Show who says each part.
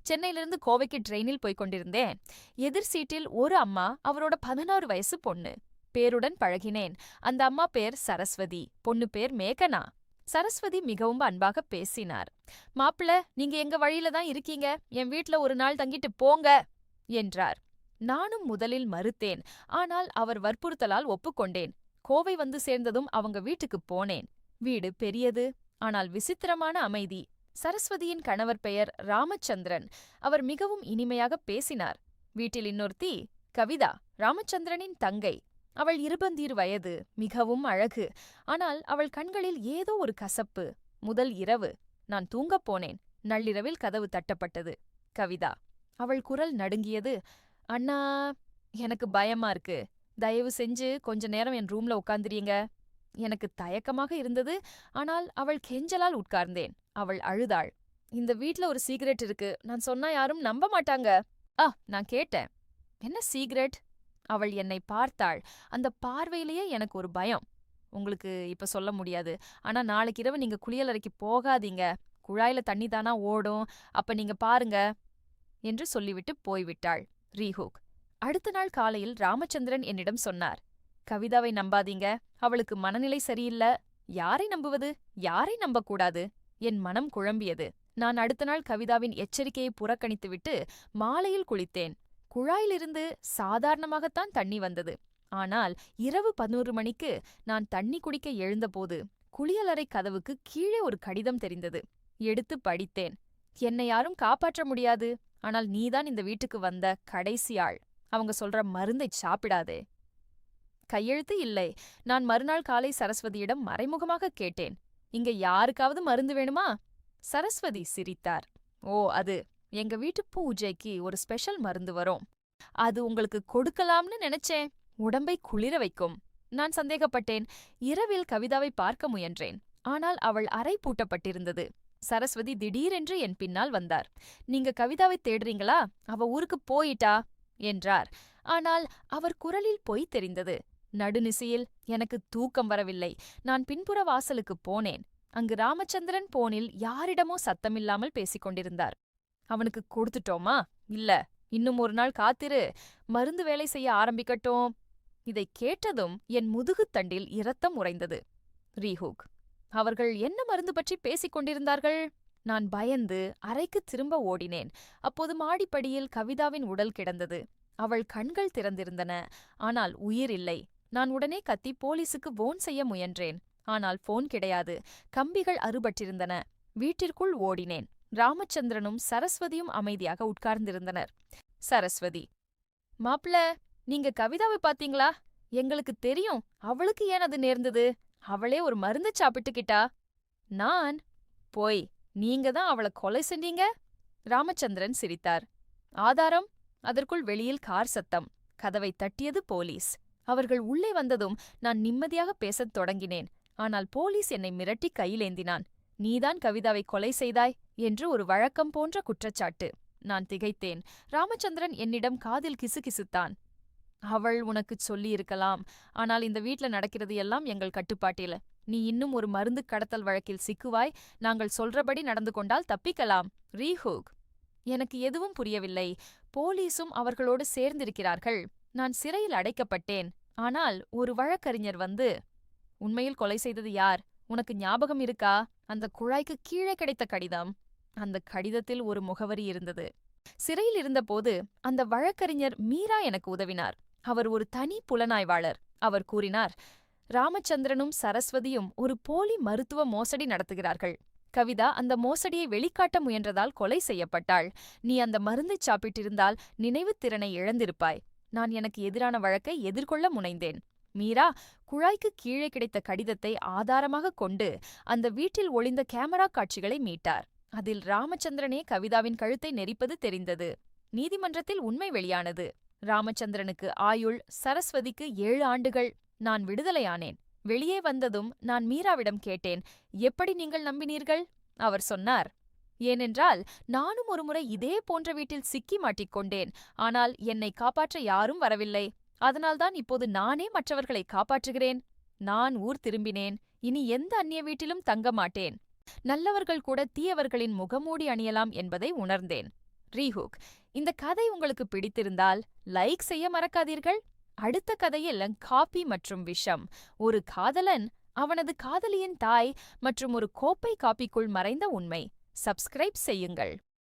Speaker 1: சென்னையிலிருந்து கோவைக்கு ட்ரெயினில் போய்க் கொண்டிருந்தேன். எதிர் சீட்டில் ஒரு அம்மா, அவரோட 16 வயசு பொண்ணு. பேருடன் பழகினேன். அந்த அம்மா பேர் சரஸ்வதி, பொண்ணு பேர் மேகனா. சரஸ்வதி மிகவும் அன்பாக பேசினார். மாப்பிள, நீங்க எங்க வழியில தான் இருக்கீங்க, என் வீட்ல ஒரு நாள் தங்கிட்டு போங்க என்றார். நானும் முதலில் மறுத்தேன். ஆனால் அவர் வற்புறுத்தலால் ஒப்புக்கொண்டேன். கோவை வந்து சேர்ந்ததும் அவங்க வீட்டுக்கு போனேன். வீடு பெரியது, ஆனால் விசித்திரமான அமைதி. சரஸ்வதியின் கணவர் பெயர் ராமச்சந்திரன். அவர் மிகவும் இனிமையாக பேசினார். வீட்டில் இன்னொருத்தி கவிதா, ராமச்சந்திரனின் தங்கை. அவள் 22 வயது, மிகவும் அழகு. ஆனால் அவள் கண்களில் ஏதோ ஒரு கசப்பு. முதல் இரவு நான் தூங்கப் போனேன். நள்ளிரவில் கதவு தட்டப்பட்டது. கவிதா. அவள் குரல் நடுங்கியது. அண்ணா, எனக்கு பயமா இருக்கு. தயவு செஞ்சு கொஞ்ச நேரம் என் ரூம்ல உட்கார்ந்திரீங்க. எனக்கு தயக்கமாக இருந்தது. ஆனால் அவள் கெஞ்சலால் உட்கார்ந்தேன். அவள் அழுதாள். இந்த வீட்ல ஒரு சீக்ரெட் இருக்கு, நான் சொன்னா யாரும் நம்ப மாட்டாங்க. நான் கேட்டேன். என்ன சீக்ரெட்? அவள் என்னை பார்த்தாள். அந்த பார்வையிலேயே எனக்கு ஒரு பயம். உங்களுக்கு இப்ப சொல்ல முடியாது. ஆனா நாளைக்கு இரவு நீங்க குளியலறைக்கு போகாதீங்க. குழாயில தண்ணி தானா ஓடும், அப்ப நீங்க பாருங்க என்று சொல்லிவிட்டு போய்விட்டாள். ரீஹூக். அடுத்த நாள் காலையில் ராமச்சந்திரன் என்னிடம் சொன்னார். கவிதாவை நம்பாதீங்க, அவளுக்கு மனநிலை சரியில்லை. யாரை நம்புவது, யாரை நம்பக்கூடாது? என் மனம் குழம்பியது. நான் அடுத்த நாள் கவிதாவின் எச்சரிக்கையை புறக்கணித்துவிட்டு மாலையில் குளித்தேன். குழாயிலிருந்து சாதாரணமாகத்தான் தண்ணி வந்தது. ஆனால் இரவு 11 மணிக்கு நான் தண்ணி குடிக்க எழுந்தபோது குளியலறை கதவுக்கு கீழே ஒரு கடிதம் தெரிந்தது. எடுத்து படித்தேன். என்னை யாரும் காப்பாற்ற முடியாது, ஆனால் நீதான் இந்த வீட்டுக்கு வந்த கடைசி ஆள். அவங்க சொல்ற மருந்தை சாப்பிடாதே. கையெழுத்து இல்லை. நான் மறுநாள் காலை சரஸ்வதியிடம் மறைமுகமாக கேட்டேன். இங்க யாருக்காவது மருந்து வேணுமா? சரஸ்வதி சிரித்தார். ஓ, அது எங்க வீட்டு பூஜைக்கு ஒரு ஸ்பெஷல் மருந்து வரும். அது உங்களுக்கு கொடுக்கலாம்னு நினைச்சேன். உடம்பை குளிர வைக்கும். நான் சந்தேகப்பட்டேன். இரவில் கவிதாவை பார்க்க முயன்றேன். ஆனால் அவள் அறை பூட்டப்பட்டிருந்தது. சரஸ்வதி திடீரென்று என் பின்னால் வந்தார். நீங்க கவிதாவை தேடுறீங்களா? அவ ஊருக்கு போயிட்டா என்றார். ஆனால் அவர் குரலில் பொய் தெரிந்தது. நடுநிசையில் எனக்கு தூக்கம் வரவில்லை. நான் பின்புற வாசலுக்கு போனேன். அங்கு ராமச்சந்திரன் போனில் யாரிடமோ சத்தமில்லாமல் பேசிக் கொண்டிருந்தார். அவனுக்கு கொடுத்துட்டோமா? இல்ல, இன்னும் ஒரு நாள் காத்திரு, மருந்து வேலை செய்ய ஆரம்பிக்கட்டும். இதை கேட்டதும் என் முதுகுத்தண்டில் இரத்தம் உறைந்தது. ரீஹூக். அவர்கள் என்ன மருந்து பற்றி பேசிக் கொண்டிருந்தார்கள்? நான் பயந்து அறைக்கு திரும்ப ஓடினேன். அப்போது மாடிப்படியில் கவிதாவின் உடல் கிடந்தது. அவள் கண்கள் திறந்திருந்தன, ஆனால் உயிர் இல்லை. நான் உடனே கத்தி போலீசுக்கு போன் செய்ய முயன்றேன். ஆனால் போன் கிடையாது. கம்பிகள் அறுபட்டிருந்தன. வீட்டிற்குள் ஓடினேன். ராமச்சந்திரனும் சரஸ்வதியும் அமைதியாக உட்கார்ந்திருந்தனர். சரஸ்வதி. மாப்பிள, நீங்க கவிதாவை பாத்தீங்களா? எங்களுக்கு தெரியும். அவளுக்கு ஏன் அது நேர்ந்தது? அவளே ஒரு மருந்து சாப்பிட்டுக்கிட்டா. நான் போய் நீங்க தான் அவளை கொலை செஞ்சீங்க. ராமச்சந்திரன் சிரித்தார். ஆதாரம்? அதற்குள் வெளியில் கார் சத்தம். கதவை தட்டியது போலீஸ். அவர்கள் உள்ளே வந்ததும் நான் நிம்மதியாக பேசத் தொடங்கினேன். ஆனால் போலீஸ் என்னை மிரட்டி கையிலேந்தினான். நீதான் கவிதாவை கொலை செய்தாய் என்று ஒரு வழக்கம் போன்ற குற்றச்சாட்டு. நான் திகைத்தேன். ராமச்சந்திரன் என்னிடம் காதில் கிசுகிசுத்தான். அவள் உனக்குச் சொல்லியிருக்கலாம். ஆனால் இந்த வீட்ல நடக்கிறது எல்லாம் எங்கள் கட்டுப்பாட்டில. நீ இன்னும் ஒரு மருந்து கடத்தல் வழக்கில் சிக்குவாய். நாங்கள் சொல்றபடி நடந்து கொண்டால் தப்பிக்கலாம். ரீஹூக். எனக்கு எதுவும் புரியவில்லை. போலீசும் அவர்களோடு சேர்ந்திருக்கிறார்கள். நான் சிறையில் அடைக்கப்பட்டேன். ஆனால் ஒரு வழக்கறிஞர் வந்து, உண்மையில் கொலை செய்தது யார்? உனக்கு ஞாபகம் இருக்கா? அந்த குழாய்க்கு கீழே கிடைத்த கடிதம். அந்த கடிதத்தில் ஒரு முகவரி இருந்தது. சிறையில் இருந்தபோது அந்த வழக்கறிஞர் மீரா எனக்கு உதவினார். அவர் ஒரு தனி புலனாய்வாளர். அவர் கூறினார், ராமச்சந்திரனும் சரஸ்வதியும் ஒரு போலி மருத்துவ மோசடி நடத்துகிறார்கள். கவிதா அந்த மோசடியை வெளிக்காட்ட முயன்றதால் கொலை செய்யப்பட்டாள். நீ அந்த மருந்தைச் சாப்பிட்டிருந்தால் நினைவுத் திறனை இழந்திருப்பாய். நான் எனக்கு எதிரான வழக்கை எதிர்கொள்ள முனைந்தேன். மீரா குழாய்க்கு கீழே கிடைத்த கடிதத்தை ஆதாரமாக கொண்டு அந்த வீட்டில் ஒளிந்த கேமரா காட்சிகளை மீட்டார். அதில் ராமச்சந்திரனே கவிதாவின் கழுத்தை நெரிப்பது தெரிந்தது. நீதிமன்றத்தில் உண்மை வெளியானது. ராமச்சந்திரனுக்கு ஆயுள், சரஸ்வதிக்கு 7 ஆண்டுகள். நான் விடுதலையானேன். வெளியே வந்ததும் நான் மீராவிடம் கேட்டேன், எப்படி நீங்கள் நம்பினீர்கள்? அவர் சொன்னார், ஏனென்றால் நானும் ஒருமுறை இதே போன்ற வீட்டில் சிக்கி மாட்டிக்கொண்டேன். ஆனால் என்னை காப்பாற்ற யாரும் வரவில்லை. அதனால்தான் இப்போது நானே மற்றவர்களை காப்பாற்றுகிறேன். நான் ஊர் திரும்பினேன். இனி எந்த அந்நிய வீட்டிலும் தங்க மாட்டேன். நல்லவர்கள் கூட தீயவர்களின் முகமூடி அணியலாம் என்பதை உணர்ந்தேன். ரீஹுக். இந்த கதை உங்களுக்கு பிடித்திருந்தால் லைக் செய்ய மறக்காதீர்கள். அடுத்த கதையில் காபி மற்றும் விஷம். ஒரு காதலன், அவனது காதலியின் தாய் மற்றும் ஒரு கோப்பை காபிக்குள் மறைந்த உண்மை. சப்ஸ்கிரைப் செய்யுங்கள்.